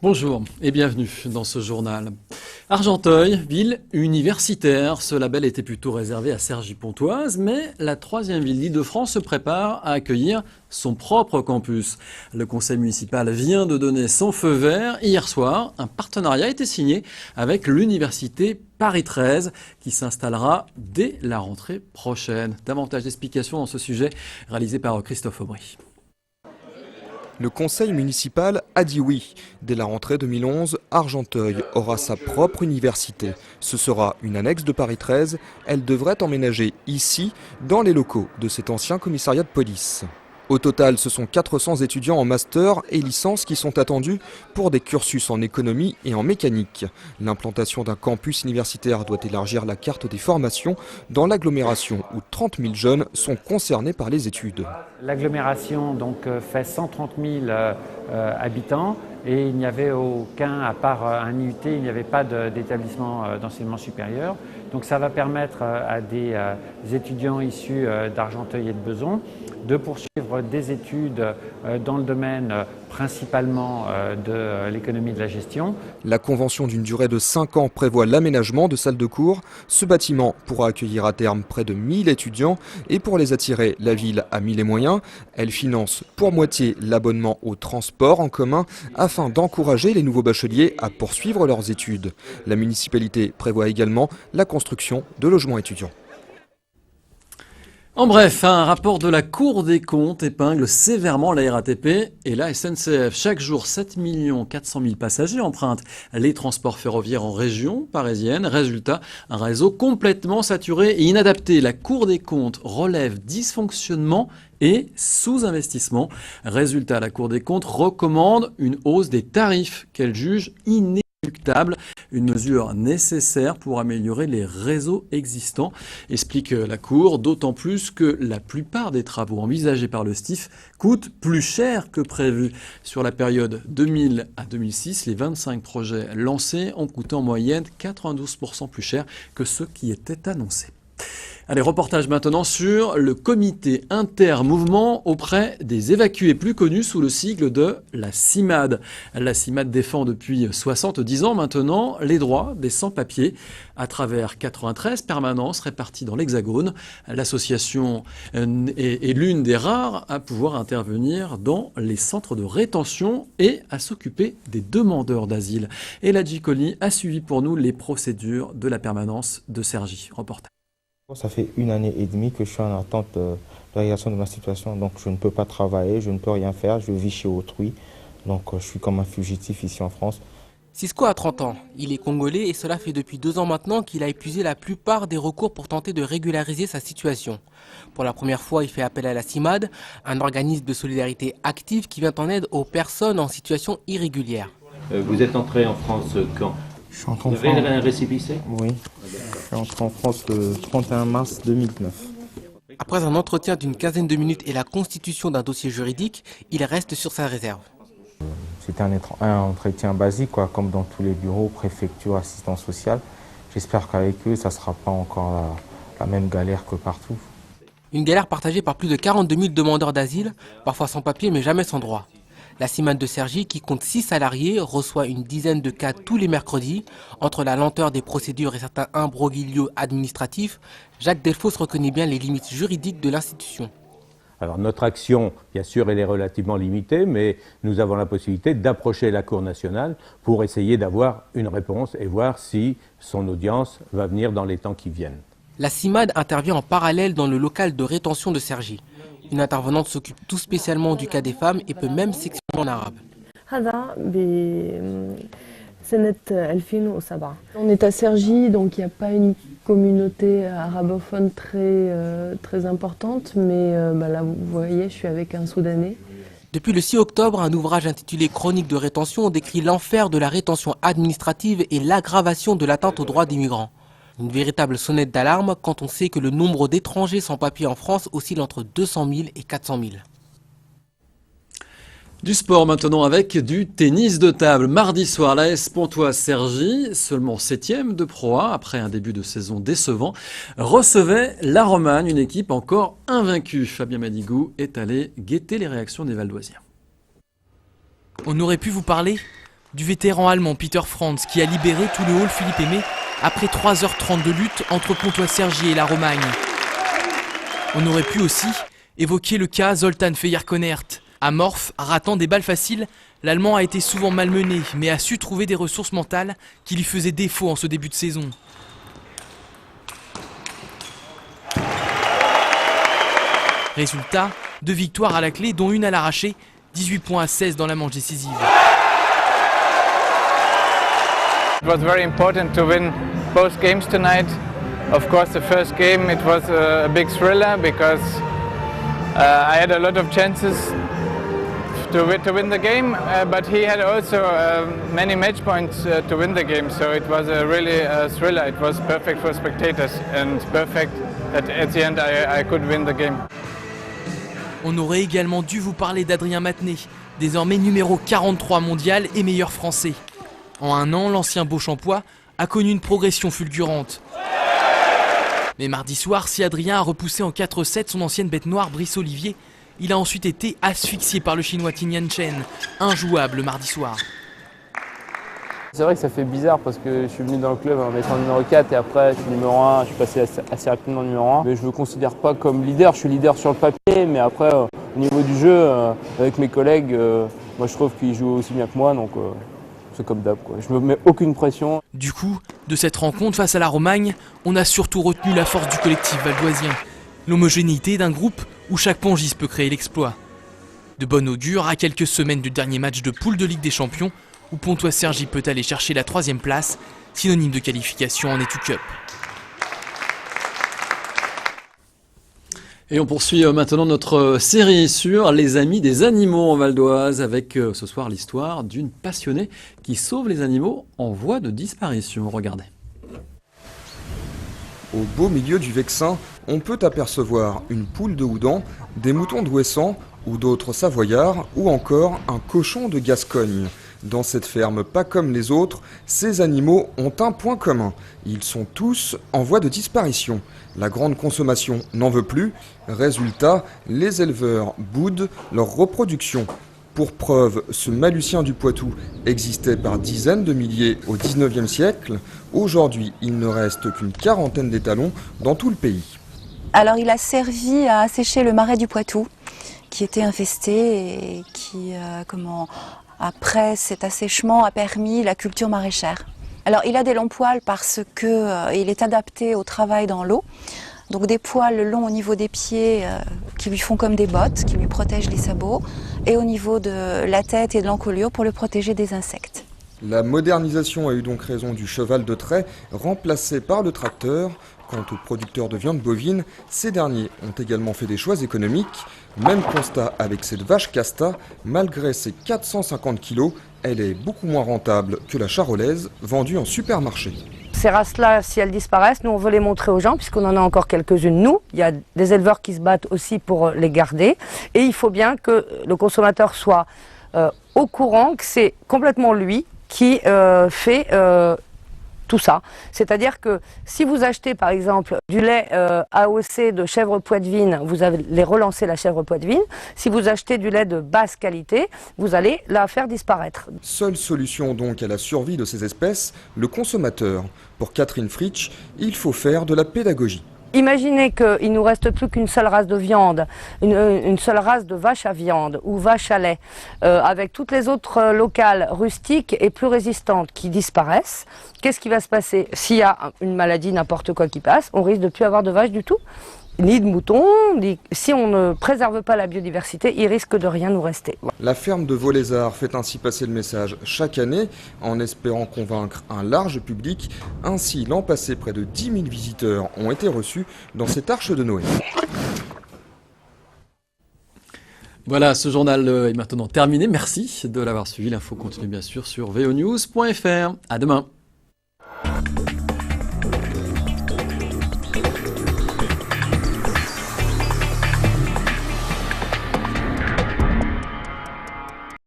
Bonjour et bienvenue dans ce journal. Argenteuil, ville universitaire. Ce label était plutôt réservé à Cergy-Pontoise, mais la troisième ville d'Île-de-France se prépare à accueillir son propre campus. Le conseil municipal vient de donner son feu vert. Hier soir, un partenariat a été signé avec l'université Paris 13 qui s'installera dès la rentrée prochaine. Davantage d'explications dans ce sujet réalisé par Christophe Aubry. Le conseil municipal a dit oui. Dès la rentrée 2011, Argenteuil aura sa propre université. Ce sera une annexe de Paris 13. Elle devrait emménager ici, dans les locaux de cet ancien commissariat de police. Au total, ce sont 400 étudiants en master et licence qui sont attendus pour des cursus en économie et en mécanique. L'implantation d'un campus universitaire doit élargir la carte des formations dans l'agglomération où 30 000 jeunes sont concernés par les études. L'agglomération donc fait 130 000 habitants et il n'y avait aucun, à part un IUT, il n'y avait pas d'établissement d'enseignement supérieur. Donc ça va permettre à des étudiants issus d'Argenteuil et de Bezons de poursuivre des études dans le domaine principalement de l'économie de la gestion. La convention d'une durée de 5 ans prévoit l'aménagement de salles de cours. Ce bâtiment pourra accueillir à terme près de 1000 étudiants et pour les attirer, la ville a mis les moyens. Elle finance pour moitié l'abonnement au transport en commun afin d'encourager les nouveaux bacheliers à poursuivre leurs études. La municipalité prévoit également la construction de logements étudiants. En bref, un rapport de la Cour des comptes épingle sévèrement la RATP et la SNCF. Chaque jour, 7 400 000 passagers empruntent les transports ferroviaires en région parisienne. Résultat, un réseau complètement saturé et inadapté. La Cour des comptes relève dysfonctionnement et sous-investissement. Résultat, la Cour des comptes recommande une hausse des tarifs qu'elle juge inéluctable. Une mesure nécessaire pour améliorer les réseaux existants, explique la Cour, d'autant plus que la plupart des travaux envisagés par le STIF coûtent plus cher que prévu. Sur la période 2000 à 2006, les 25 projets lancés ont coûté en moyenne 92% plus cher que ceux qui étaient annoncés. Allez, reportage maintenant sur le comité intermouvement auprès des évacués, plus connu sous le sigle de la CIMAD. La CIMAD défend depuis 70 ans maintenant les droits des sans-papiers à travers 93 permanences réparties dans l'Hexagone. L'association est l'une des rares à pouvoir intervenir dans les centres de rétention et à s'occuper des demandeurs d'asile. Et la Gicoli a suivi pour nous les procédures de la permanence de Cergy. Reportage. Ça fait 1 année et demie que je suis en attente de la régulation de ma situation. Donc je ne peux pas travailler, je ne peux rien faire, je vis chez autrui. Donc je suis comme un fugitif ici en France. Cisco a 30 ans. Il est congolais et cela fait depuis 2 ans maintenant qu'il a épuisé la plupart des recours pour tenter de régulariser sa situation. Pour la première fois, il fait appel à la CIMAD, un organisme de solidarité active qui vient en aide aux personnes en situation irrégulière. Vous êtes entré en France quand ? Je suis entré en Vous avez France. un récépissé ? Oui, je suis entré en France le 31 mars 2009. Après un entretien d'une quinzaine de minutes et la constitution d'un dossier juridique, il reste sur sa réserve. C'était un entretien basique, quoi, comme dans tous les bureaux, préfecture, assistance sociale. J'espère qu'avec eux, ça ne sera pas encore la même galère que partout. Une galère partagée par plus de 42 000 demandeurs d'asile, parfois sans papier mais jamais sans droit. La CIMAD de Cergy, qui compte 6 salariés, reçoit une dizaine de cas tous les mercredis. Entre la lenteur des procédures et certains imbroglios administratifs, Jacques Delfos reconnaît bien les limites juridiques de l'institution. Alors notre action, bien sûr, elle est relativement limitée, mais nous avons la possibilité d'approcher la Cour nationale pour essayer d'avoir une réponse et voir si son audience va venir dans les temps qui viennent. La CIMAD intervient en parallèle dans le local de rétention de Cergy. Une intervenante s'occupe tout spécialement du cas des femmes et peut même s'exprimer en arabe. On est à Cergy, donc il n'y a pas une communauté arabophone très importante, mais là vous voyez, je suis avec un Soudanais. Depuis le 6 octobre, un ouvrage intitulé Chronique de rétention décrit l'enfer de la rétention administrative et l'aggravation de l'atteinte aux droits des migrants. Une véritable sonnette d'alarme quand on sait que le nombre d'étrangers sans papier en France oscille entre 200 000 et 400 000. Du sport maintenant avec du tennis de table. Mardi soir, l'AS Pontoise-Cergy, seulement 7e de Pro A après un début de saison décevant, recevait la Romagne, une équipe encore invaincue. Fabien Madigou est allé guetter les réactions des Valdoisiens. On aurait pu vous parler du vétéran allemand Peter Franz qui a libéré tout le hall Philippe Aimé après 3h30 de lutte entre Pontoise-Cergy et la Romagne. On aurait pu aussi évoquer le cas Zoltan Feyer-Konert. Amorphe, ratant des balles faciles, l'Allemand a été souvent malmené, mais a su trouver des ressources mentales qui lui faisaient défaut en ce début de saison. Résultat, 2 victoires à la clé, dont une à l'arraché, 18 points à 16 dans la manche décisive. It was very important to win both games tonight. Of course, the first game it was a big thriller because I had a lot of chances to win the game, but he had also many match points to win the game. So it was really a thriller. It was perfect for spectators and perfect that at the end I could win the game. On aurait également dû vous parler d'Adrien Matenay, désormais numéro 43 mondial et meilleur français. En un an, l'ancien Beauchampois a connu une progression fulgurante. Mais mardi soir, si Adrien a repoussé en 4-7 son ancienne bête noire Brice Olivier, il a ensuite été asphyxié par le chinois Tinian Chen, injouable mardi soir. C'est vrai que ça fait bizarre parce que je suis venu dans le club en mettant numéro 4 et après je suis numéro 1, je suis passé assez rapidement numéro 1. Mais je ne me considère pas comme leader, je suis leader sur le papier, mais après au niveau du jeu, avec mes collègues, moi je trouve qu'ils jouent aussi bien que moi, donc c'est comme d'hab, quoi. Je me mets aucune pression. Du coup, de cette rencontre face à la Romagne, on a surtout retenu la force du collectif valdoisien, l'homogénéité d'un groupe où chaque pongiste peut créer l'exploit. De bon augure à quelques semaines du dernier match de poule de Ligue des Champions, où Pontoise-Cergy peut aller chercher la 3e place, synonyme de qualification en Etu Cup. Et on poursuit maintenant notre série sur les amis des animaux en Val d'Oise avec ce soir l'histoire d'une passionnée qui sauve les animaux en voie de disparition. Regardez. Au beau milieu du Vexin, on peut apercevoir une poule de Houdan, des moutons d'Ouessant ou d'autres savoyards ou encore un cochon de Gascogne. Dans cette ferme, pas comme les autres, ces animaux ont un point commun. Ils sont tous en voie de disparition. La grande consommation n'en veut plus. Résultat, les éleveurs boudent leur reproduction. Pour preuve, ce Malucien du Poitou existait par dizaines de milliers au XIXe siècle. Aujourd'hui, il ne reste qu'une quarantaine d'étalons dans tout le pays. Alors il a servi à assécher le marais du Poitou, qui était infesté et qui, après cet assèchement, a permis la culture maraîchère. Alors il a des longs poils parce qu'il est adapté au travail dans l'eau. Donc des poils longs au niveau des pieds qui lui font comme des bottes, qui lui protègent les sabots, et au niveau de la tête et de l'encolure pour le protéger des insectes. La modernisation a eu donc raison du cheval de trait, remplacé par le tracteur. Quant aux producteurs de viande bovine, ces derniers ont également fait des choix économiques. Même constat avec cette vache casta, malgré ses 450 kilos, elle est beaucoup moins rentable que la charolaise vendue en supermarché. Ces races-là, si elles disparaissent, nous on veut les montrer aux gens puisqu'on en a encore quelques-unes. Nous, il y a des éleveurs qui se battent aussi pour les garder et il faut bien que le consommateur soit au courant que c'est complètement lui qui fait tout ça. C'est-à-dire que si vous achetez par exemple du lait AOC de chèvre poitevine, vous allez relancer la chèvre poitevine. Si vous achetez du lait de basse qualité, vous allez la faire disparaître. Seule solution donc à la survie de ces espèces, le consommateur. Pour Catherine Fritsch, il faut faire de la pédagogie. Imaginez qu'il ne nous reste plus qu'une seule race de viande, une seule race de vache à viande ou vache à lait, avec toutes les autres locales rustiques et plus résistantes qui disparaissent. Qu'est-ce qui va se passer? S'il y a une maladie, n'importe quoi qui passe, on risque de plus avoir de vaches du tout, ni de moutons. Si on ne préserve pas la biodiversité, il risque de rien nous rester. La ferme de Vaux-les-Arts fait ainsi passer le message chaque année en espérant convaincre un large public. Ainsi, l'an passé, près de 10 000 visiteurs ont été reçus dans cette arche de Noé. Voilà, ce journal est maintenant terminé. Merci de l'avoir suivi. L'info continue bien sûr sur vonews.fr. À demain.